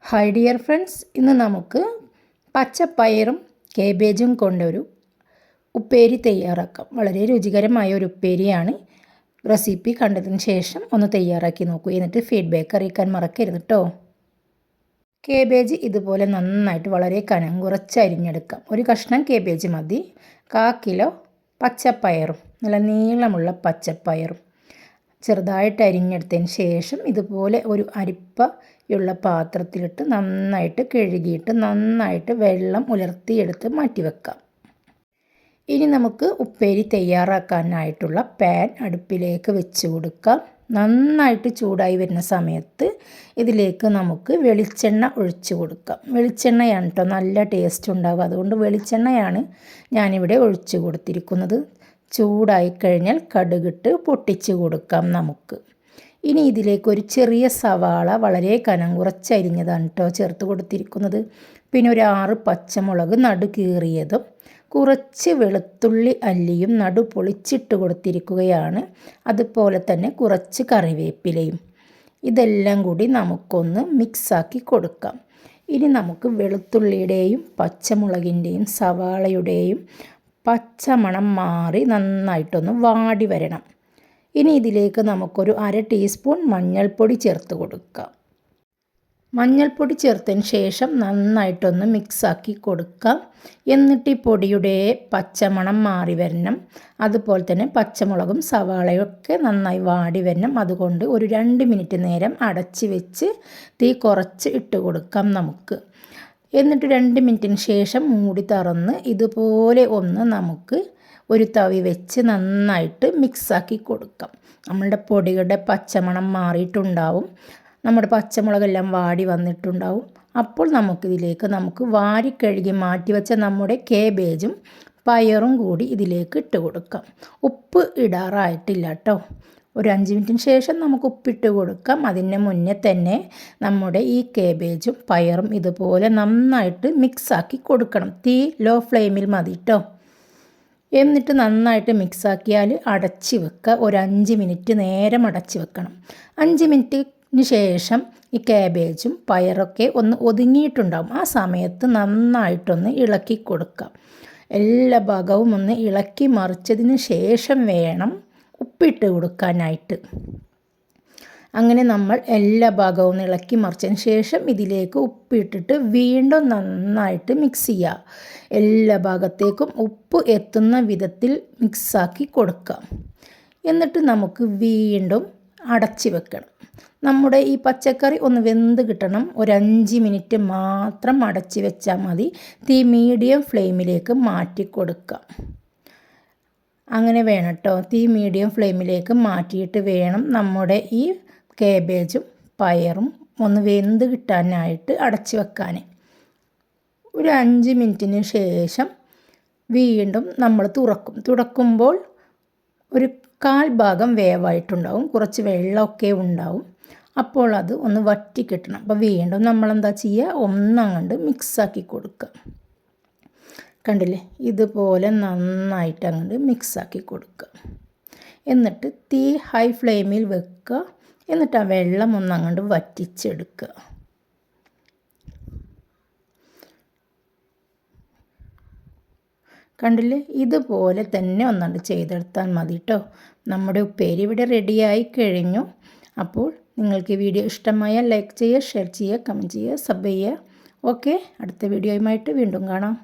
Hi dear friends, ഇന്ന് നമുക്ക് പച്ചപ്പയറും കേബേജും കൊണ്ടൊരു ഉപ്പേരി തയ്യാറാക്കാം. വളരെ രുചികരമായ ഒരു ഉപ്പേരിയാണ്. റെസിപ്പി കണ്ടതിന് ശേഷം ഒന്ന് തയ്യാറാക്കി നോക്കൂ. എന്നിട്ട് ഫീഡ്ബാക്ക് അറിയിക്കാൻ മറക്കരുത് കേട്ടോ. കേബേജ് ഇതുപോലെ നന്നായിട്ട് വളരെ കനം കുറച്ച് അരിഞ്ഞെടുക്കാം. ഒരു കഷ്ണം കേബേജ് മതി. 1/4 കിലോ പച്ചപ്പയറും, നല്ല നീളമുള്ള പച്ചപ്പയറും ചെറുതായിട്ട് അരിഞ്ഞെടുത്തതിന് ശേഷം ഇതുപോലെ ഒരു അരിപ്പയുള്ള പാത്രത്തിലിട്ട് നന്നായിട്ട് കഴുകിയിട്ട് നന്നായിട്ട് വെള്ളം ഉലർത്തിയെടുത്ത് മാറ്റി വെക്കാം. ഇനി നമുക്ക് ഉപ്പേരി തയ്യാറാക്കാനായിട്ടുള്ള പാൻ അടുപ്പിലേക്ക് വെച്ച് കൊടുക്കാം. നന്നായിട്ട് ചൂടായി വരുന്ന സമയത്ത് ഇതിലേക്ക് നമുക്ക് വെളിച്ചെണ്ണ ഒഴിച്ച് കൊടുക്കാം. വെളിച്ചെണ്ണയാണ് കേട്ടോ നല്ല ടേസ്റ്റ് ഉണ്ടാവുക. അതുകൊണ്ട് വെളിച്ചെണ്ണയാണ് ഞാനിവിടെ ഒഴിച്ച് കൊടുത്തിരിക്കുന്നത്. ചൂടായി കഴിഞ്ഞാൽ കടുകിട്ട് പൊട്ടിച്ച് കൊടുക്കാം നമുക്ക്. ഇനി ഇതിലേക്ക് ഒരു ചെറിയ സവാള വളരെ കനം കുറച്ചരിഞ്ഞതാണ് കേട്ടോ ചേർത്ത് കൊടുത്തിരിക്കുന്നത്. പിന്നെ ഒരു 6 പച്ചമുളക് നടു കീറിയതും കുറച്ച് വെളുത്തുള്ളി അല്ലിയും നടു പൊളിച്ചിട്ട് കൊടുത്തിരിക്കുകയാണ്. അതുപോലെ തന്നെ കുറച്ച് കറിവേപ്പിലയും. ഇതെല്ലാം കൂടി നമുക്കൊന്ന് മിക്സാക്കി കൊടുക്കാം. ഇനി നമുക്ക് വെളുത്തുള്ളിയുടെയും പച്ചമുളകിൻ്റെയും സവാളയുടെയും പച്ചമണം മാറി നന്നായിട്ടൊന്ന് വാടി വരണം. ഇനി ഇതിലേക്ക് നമുക്കൊരു 1/2 ടീസ്പൂൺ മഞ്ഞൾപ്പൊടി ചേർത്ത് കൊടുക്കാം. മഞ്ഞൾപ്പൊടി ചേർത്തതിന് ശേഷം നന്നായിട്ടൊന്ന് മിക്സാക്കി കൊടുക്കാം. എന്നിട്ട് ഈ പൊടിയുടെ പച്ചമണം മാറി വരണം. അതുപോലെ തന്നെ പച്ചമുളകും സവാളയൊക്കെ നന്നായി വാടി വരണം. അതുകൊണ്ട് ഒരു 2 മിനിറ്റ് നേരം അടച്ച് വെച്ച് തീ കുറച്ച് ഇട്ട് കൊടുക്കാം നമുക്ക്. എന്നിട്ട് 2 മിനിറ്റിന് ശേഷം മൂടി തുറന്ന് ഇതുപോലെ ഒന്ന് നമുക്ക് ഒരു തവി വെച്ച് നന്നായിട്ട് മിക്സാക്കി കൊടുക്കാം. നമ്മളുടെ പൊടികളുടെ പച്ചമണം മാറിയിട്ടുണ്ടാവും. നമ്മുടെ പച്ചമുളകെല്ലാം വാടി വന്നിട്ടുണ്ടാവും. അപ്പോൾ നമുക്ക് വാരി കഴുകി മാറ്റി വെച്ച നമ്മുടെ കേബേജും പയറും കൂടി ഇതിലേക്ക് ഇട്ട് കൊടുക്കാം. ഉപ്പ് ഇടാറായിട്ടില്ല കേട്ടോ. ഒരു 5 മിനിറ്റിന് ശേഷം നമുക്ക് ഉപ്പിട്ട് കൊടുക്കാം. അതിന് മുന്നേ തന്നെ നമ്മുടെ ഈ കേബേജും പയറും ഇതുപോലെ നന്നായിട്ട് മിക്സാക്കി കൊടുക്കണം. തീ ലോ ഫ്ലെയിമിൽ മതി കേട്ടോ. എന്നിട്ട് നന്നായിട്ട് മിക്സാക്കിയാൽ അടച്ച് വെക്കുക. ഒരു 5 മിനിറ്റ് നേരം അടച്ച് വെക്കണം. 5 മിനിറ്റിന് ശേഷം ഈ കേബേജും പയറൊക്കെ ഒന്ന് ഒതുങ്ങിയിട്ടുണ്ടാകും. ആ സമയത്ത് നന്നായിട്ടൊന്ന് ഇളക്കി കൊടുക്കാം. എല്ലാ ഭാഗവും ഒന്ന് ഇളക്കി മറിച്ചതിന് ശേഷം വേണം ഉപ്പിട്ട് കൊടുക്കാനായിട്ട്. അങ്ങനെ നമ്മൾ എല്ലാ ഭാഗവും ഇളക്കി മറിച്ചതിന് ശേഷം ഇതിലേക്ക് ഉപ്പിട്ടിട്ട് വീണ്ടും നന്നായിട്ട് മിക്സ് ചെയ്യുക. എല്ലാ ഭാഗത്തേക്കും ഉപ്പ് എത്തുന്ന വിധത്തിൽ മിക്സാക്കി കൊടുക്കാം. എന്നിട്ട് നമുക്ക് വീണ്ടും അടച്ച് വെക്കണം. നമ്മുടെ ഈ പച്ചക്കറി ഒന്ന് വെന്ത് കിട്ടണം. ഒരു 5 മിനിറ്റ് മാത്രം അടച്ച് വെച്ചാൽ മതി. തീ മീഡിയം ഫ്ലെയിമിലേക്ക് മാറ്റി കൊടുക്കാം. അങ്ങനെ വേണം കേട്ടോ. തീ മീഡിയം ഫ്ലെയിമിലേക്ക് മാറ്റിയിട്ട് വേണം നമ്മുടെ ഈ കേബേജും പയറും ഒന്ന് വെന്ത് കിട്ടാനായിട്ട് അടച്ച് വെക്കാൻ. ഒരു 5 മിനിറ്റിന് ശേഷം വീണ്ടും നമ്മൾ തുറക്കുമ്പോൾ ഒരു 1/4 ഭാഗം വേവായിട്ടുണ്ടാവും. കുറച്ച് വെള്ളമൊക്കെ ഉണ്ടാവും. അപ്പോൾ അത് ഒന്ന് വറ്റി കിട്ടണം. അപ്പോൾ വീണ്ടും നമ്മളെന്താ ചെയ്യുക, ഒന്നങ്ങോട്ട് മിക്സാക്കി കൊടുക്കുക. കണ്ടില്ലേ, ഇതുപോലെ നന്നായിട്ട് അങ്ങോട്ട് മിക്സാക്കി കൊടുക്കുക. എന്നിട്ട് തീ ഹൈ ഫ്ലെയിമിൽ വെക്കുക. എന്നിട്ട് ആ വെള്ളം ഒന്നങ്ങോട്ട് വറ്റിച്ചെടുക്കുക. കണ്ടില്ലേ, ഇതുപോലെ തന്നെ ഒന്നുകൊണ്ട് ചെയ്തെടുത്താൽ മതി കേട്ടോ. നമ്മുടെ ഉപ്പേരി ഇവിടെ റെഡിയായി കഴിഞ്ഞു. അപ്പോൾ നിങ്ങൾക്ക് ഈ വീഡിയോ ഇഷ്ടമായാൽ ലൈക്ക് ചെയ്യുക, ഷെയർ ചെയ്യുക, കമൻറ്റ് ചെയ്യുക, സബ് ചെയ്യുക. ഓക്കെ, അടുത്ത വീഡിയോയുമായിട്ട് വീണ്ടും കാണാം.